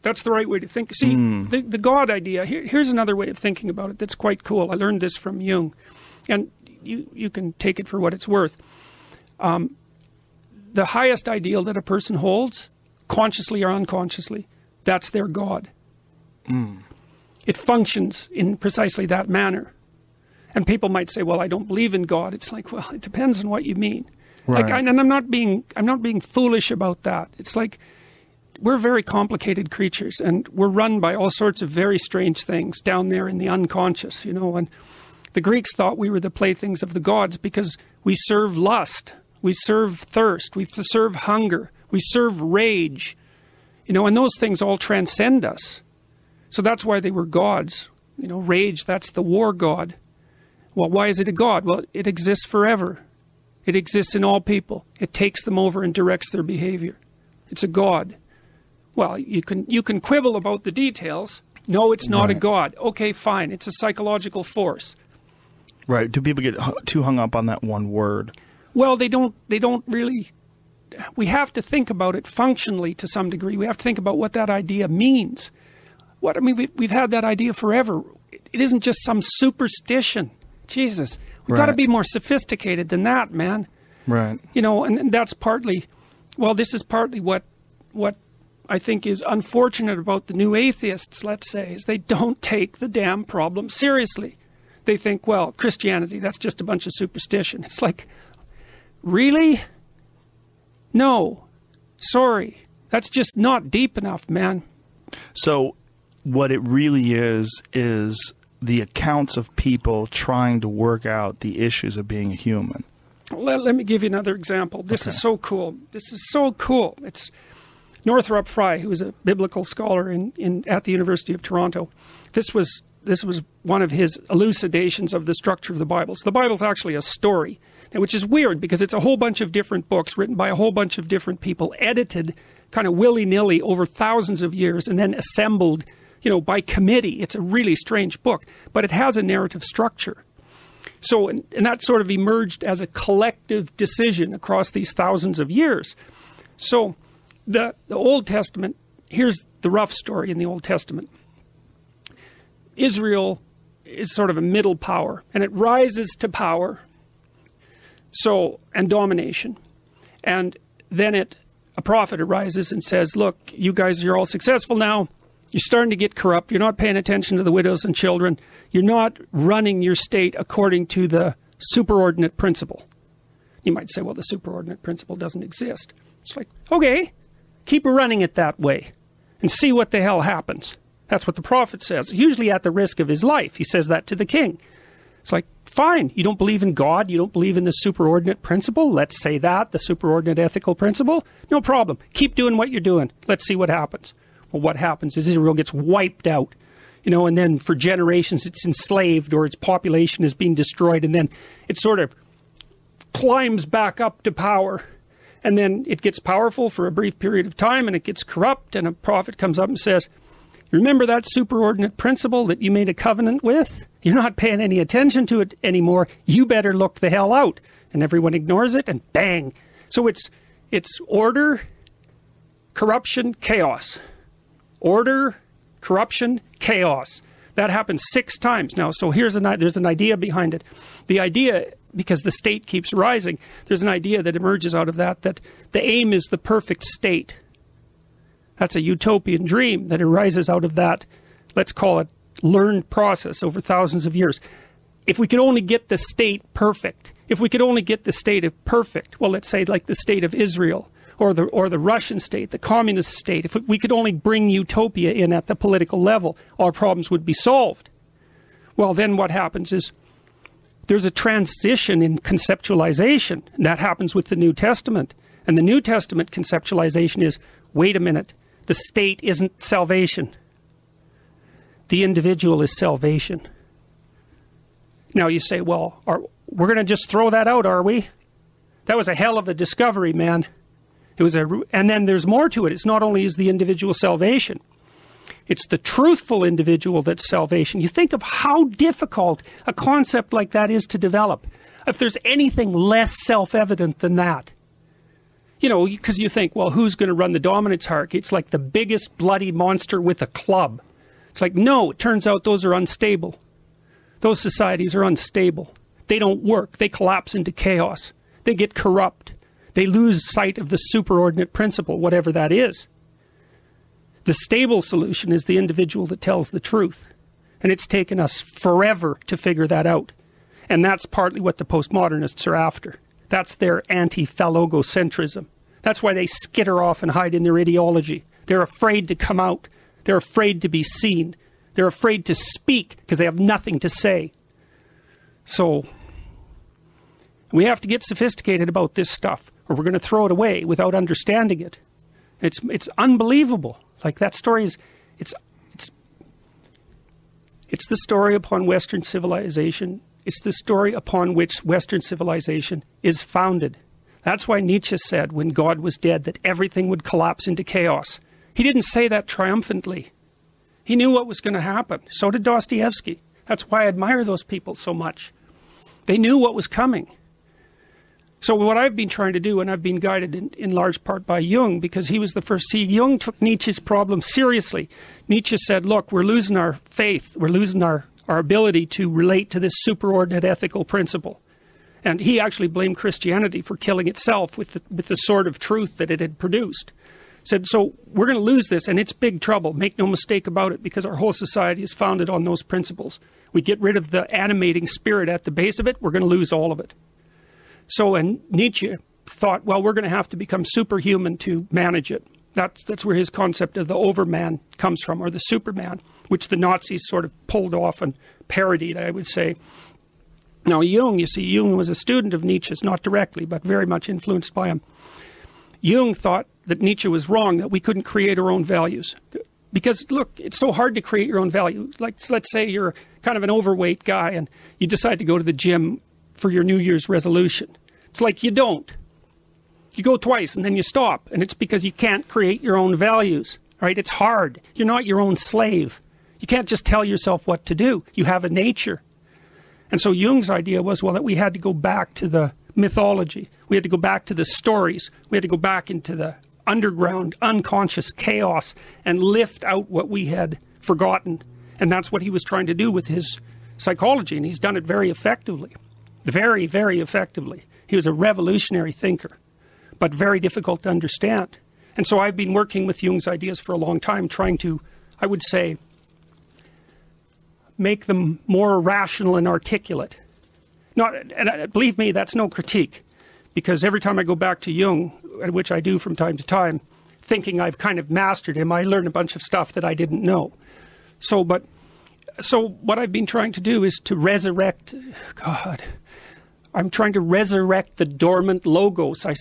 That's the right way to think. See, the God idea, here's another way of thinking about it that's quite cool. I learned this from Jung, and you can take it for what it's worth. The highest ideal that a person holds, consciously or unconsciously, that's their God. It functions in precisely that manner. And people might say, well, I don't believe in God. It's like, well, it depends on what you mean. Right. Like, and I'm not being foolish about that. It's like, we're very complicated creatures, and we're run by all sorts of very strange things down there in the unconscious, you know. And the Greeks thought we were the playthings of the gods because we serve lust, we serve thirst, we serve hunger, we serve rage, you know, and those things all transcend us. So that's why they were gods. You know, rage, that's the war god. Well, why is it a god? Well, it exists forever. It exists in all people. It takes them over and directs their behavior. It's a god. Well, you can quibble about the details. No, it's not a god. Okay, fine. It's a psychological force. Right. Do people get too hung up on that one word? Well, they don't really. We have to think about it functionally to some degree. We have to think about what that idea means. I mean, we've had that idea forever. It isn't just some superstition. Jesus, we've got to be more sophisticated than that, man. Right. You know, and that's partly, well, this is partly what I think is unfortunate about the new atheists, let's say, is they don't take the damn problem seriously. They think, well, Christianity, that's just a bunch of superstition. It's like, really? No. Sorry. That's just not deep enough, man. So what it really is the accounts of people trying to work out the issues of being a human. Let me give you another example. This is so cool. This is so cool. It's Northrop Frye, who was a biblical scholar at the University of Toronto. This was one of his elucidations of the structure of the Bible. So the Bible's actually a story, which is weird because it's a whole bunch of different books written by a whole bunch of different people, edited kind of willy-nilly over thousands of years, and then assembled, you know, by committee. It's a really strange book, but it has a narrative structure. So, and that sort of emerged as a collective decision across these thousands of years. So the Old Testament, here's the rough story in the Old Testament. Israel is sort of a middle power, and it rises to power, and domination. And then a prophet arises and says, look, you guys, you're all successful now. You're starting to get corrupt. You're not paying attention to the widows and children. You're not running your state according to the superordinate principle. You might say, well, the superordinate principle doesn't exist. It's like, okay, keep running it that way and see what the hell happens. That's what the prophet says, usually at the risk of his life. He says that to the king. It's like, fine, you don't believe in God, you don't believe in the superordinate principle. Let's say that, the superordinate ethical principle. No problem. Keep doing what you're doing. Let's see what happens. Well, what happens is Israel gets wiped out, you know, and then for generations it's enslaved or its population is being destroyed, and then it sort of climbs back up to power, and then it gets powerful for a brief period of time, and it gets corrupt, and a prophet comes up and says, remember that superordinate principle that you made a covenant with? You're not paying any attention to it anymore. You better look the hell out. And everyone ignores it, and bang. So it's order, corruption, chaos. Order, corruption, chaos. That happens 6 times now. So there's an idea behind it. The idea, because the state keeps rising, there's an idea that emerges out of that the aim is the perfect state. That's a utopian dream that arises out of that, let's call it, learned process over thousands of years. If we could only get the state perfect, if we could only get the state of perfect, well, let's say like the state of Israel, or the Russian state, the communist state, if we could only bring utopia in at the political level, our problems would be solved. Well, then what happens is there's a transition in conceptualization, and that happens with the New Testament. And the New Testament conceptualization is, wait a minute, the state isn't salvation. The individual is salvation. Now you say, well, we're going to just throw that out, are we? That was a hell of a discovery, man. And then there's more to it. It's not only is the individual salvation, it's the truthful individual that's salvation. You think of how difficult a concept like that is to develop. If there's anything less self-evident than that. You know, because you think, well, who's going to run the dominance hierarchy? It's like the biggest bloody monster with a club. It's like, no, it turns out those are unstable. Those societies are unstable. They don't work. They collapse into chaos. They get corrupt. They lose sight of the superordinate principle, whatever that is. The stable solution is the individual that tells the truth. And it's taken us forever to figure that out. And that's partly what the postmodernists are after. That's their anti-phallogocentrism. That's why they skitter off and hide in their ideology. They're afraid to come out. They're afraid to be seen. They're afraid to speak because they have nothing to say. So we have to get sophisticated about this stuff, or we're going to throw it away without understanding it. It's unbelievable. Like, that story is, it's the story upon Western civilization. It's the story upon which Western civilization is founded. That's why Nietzsche said, when God was dead, that everything would collapse into chaos. He didn't say that triumphantly. He knew what was going to happen. So did Dostoevsky. That's why I admire those people so much. They knew what was coming. So what I've been trying to do, and I've been guided in large part by Jung, because he was the first. See, Jung took Nietzsche's problem seriously. Nietzsche said, look, we're losing our faith. We're losing our ability to relate to this superordinate ethical principle. And he actually blamed Christianity for killing itself with the sort of truth that it had produced. Said, so we're going to lose this, and it's big trouble. Make no mistake about it, because our whole society is founded on those principles. We get rid of the animating spirit at the base of it, we're going to lose all of it. So, and Nietzsche thought, well, we're going to have to become superhuman to manage it. That's where his concept of the overman comes from, or the superman, which the Nazis sort of pulled off and parodied, I would say. Now, Jung, you see, Jung was a student of Nietzsche's, not directly, but very much influenced by him. Jung thought that Nietzsche was wrong, that we couldn't create our own values. Because, look, it's so hard to create your own value. Like, let's say you're kind of an overweight guy and you decide to go to the gym for your New Year's resolution. It's like you don't. You go twice and then you stop. And it's because you can't create your own values. Right? It's hard. You're not your own slave. You can't just tell yourself what to do. You have a nature. And so Jung's idea was, well, that we had to go back to the mythology. We had to go back to the stories. We had to go back into the underground, unconscious chaos and lift out what we had forgotten. And that's what he was trying to do with his psychology. And he's done it very effectively. Very, very effectively. He was a revolutionary thinker, but very difficult to understand. And so I've been working with Jung's ideas for a long time, trying to, I would say, make them more rational and articulate. And believe me, that's no critique, because every time I go back to Jung, which I do from time to time, thinking I've kind of mastered him, I learn a bunch of stuff that I didn't know. So what I've been trying to do is to resurrect, I'm trying to resurrect the dormant logos, I